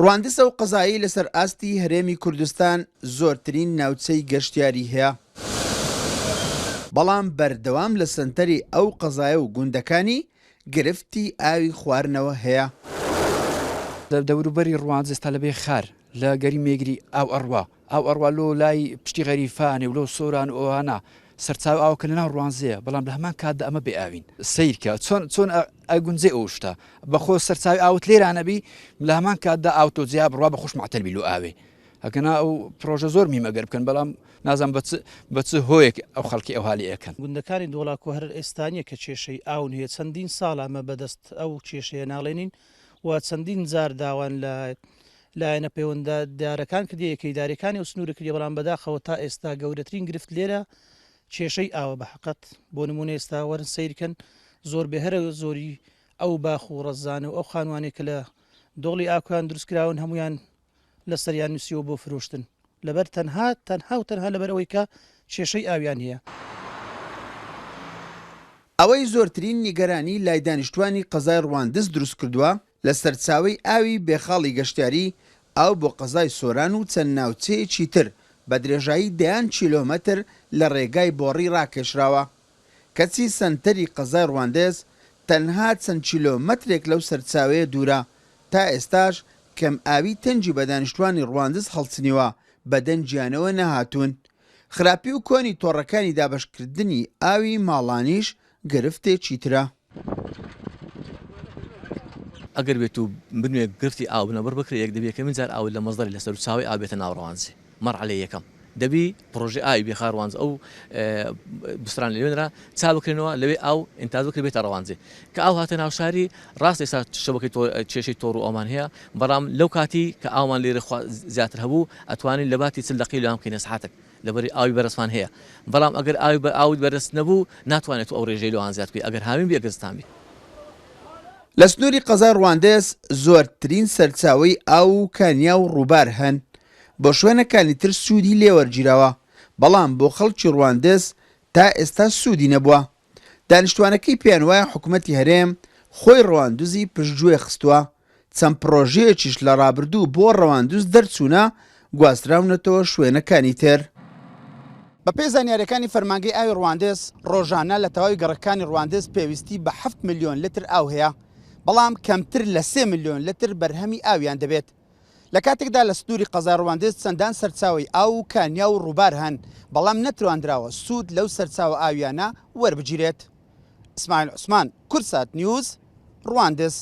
ڕواندز ئەو قەزایی لەسەر ئاستی هەرێمی کوردستان زۆرترین ناوچەی گەشتیاری هەیە، بەڵام بەردەوام لە سەنتەری ئەو قەزایە و گوندەکانی گرفتی ئاوی خواردنەوە هەیە. دەوروبەری ڕواندز ئێستا لەبێ خار لە گەری مێگری ئاو ئەڕوا لۆ لای پشتی غەریفانێ و لەو سۆران ئەوانە سەرچاو ئاوکە لەناو ڕوانزەیە، بەڵام لە هەمان کاتدا ئەمە بێ ئاوین سیرکە چۆن ئەگونجێ ئەو شتە بەخۆ سەرچاوی ئاوت لێرانەبی لە هەمان کاتدا ئاوتۆجیا بڕوا بە خۆش معتەلبی لۆ ئاوێ ئەگەنا ئەو پرۆژە زۆر میمەگەر بکەن، بەڵام نازان بە چ هۆیەک ئەو خەڵکی ئەو حالی ئەەکەن. گوندەکانی دۆڵاکۆ هەر ئێستانیە کە کێشەی ئاون هەیە، چەندین ساڵ ئەمە بەدەست ئەو کێشەیە ناڵێنین و چەندین جار داوان لایەنە پەیوەندە دارەکان کردی یەکەیداریەکانی و سنوورە کردی، بەڵام بەداخەوە تا ئێستا گەورەترین گرفت لێرە کێشەی ئاوە بە حقەت. بۆ نمونە ئێستا وەرن سیرکەن زۆر بێهرە زۆری ئەو باخ و ڕەزانە و ئەو خانوانێک کە لە دۆڵی ئاکویان دروستکراون هەمویان لە سەریان نووسیەوە بۆ فرۆشتن، لەبەر تەنها لەبەر ئەوەی کە کێشەی ئاویان هەیە. ئەوەی زۆرترین نیگەرانی لای دانیشتوانی قەزای ڕواندز دروست کردووە لە سەرچاوی ئاوی بێخاڵی گەشتیاری ئاو بۆ قەزای سۆران و چەند ناوچەیەکی تر بە درێژایی 10 کیلۆمەتر لە ڕێگای بۆڕی ڕاکێشراوە. کەچی سەنتەری قەزای ڕواندز تەنها چەند کیلۆمەترێک لەو سەرچاوەیە دوورە، تا ئێستاش کەم ئاوی تەنجی بە دانیشتوانی ڕواندز هەڵچنیوە بە دەنجیانەوە نەهاتوون. خراپی و کۆنی تۆڕەکانی دابشکردنی ئاوی ماڵانیش گرفتێکی ترە. ئەگەر بێت و بنوێ گرفتی ئاو بنەبەر بکرێت یەک دەبێت کە من جار ئاو لە مەزدەری لەسەر و چاوی ئاو بێتە ناو ڕەوانزی مەرحەلەی یەکەم دەبی پرۆژه ئاوی بێخار ڕەوانز ئەو بستران لەوێنرا چا بکرێنەوە لەوێ ئاو ئینتاز بکرێت بێتە ڕەوانزی کە ئاو هاتە ناو شاری. ڕاست ئێستا شەبەکەی کێشەی تۆڕ و ئەومان هەیە، بەڵام لەو کاتی کە ئاومان لێرە زیاتر هەبوو ئەتوانین لە باتی 40 دقیقە لەوام بکەینە سەعاتێک لەبەری ئاوی بەرزمان هەیە، بەڵام ئەگەر ئاوی بەرز نەبوو ناتوانێت ئەو ڕێژەی لەوان زیاد بکەیت ئەگەر هاوین بێ گەزتان بێت. لە سنووری قەزای ڕواندز زۆرترین سەرچاوی ئاو و کانیا و ڕووبار هەن، بۆ شوێنەکانی تر سوودی لێوەرگیرەوە، بەڵام بۆ خەڵکی ڕواندز تا ئێستا سوودی نەبووە. دانیشتوانەکەی پێیان وایە حکوومەتی هەرێم خۆی ڕەواندوزی پشتگوێ خستووە، چەند پرۆژەیەکیش لە ڕابردوو بۆ ڕەواندوز دەرچوونە گواستراونەتەوە شوێنەکانی تر. بە پێی زانیاریەکانی فەرمانگەی ئاوی ڕواندز ڕۆژانە لە تەواوی گەڕەکانی ڕواندز پێویستی بە 7 ملیۆن لتر ئاو هەیە، بەڵام کەمتر لە 3 ملیۆن لتر بەرهەمی ئاویان دەبێت. لە کاتێکدا لە سنووری قەزای ڕواندز چەندان سەرچاوی ئاو و کانیا و ڕووبار هەن، بەڵام نەتوانراوە سوود لەو سەرچاوە ئاویانە وەربگیرێت. ئیسماعیل عوسمان، کورسات نیوز، ڕواندز.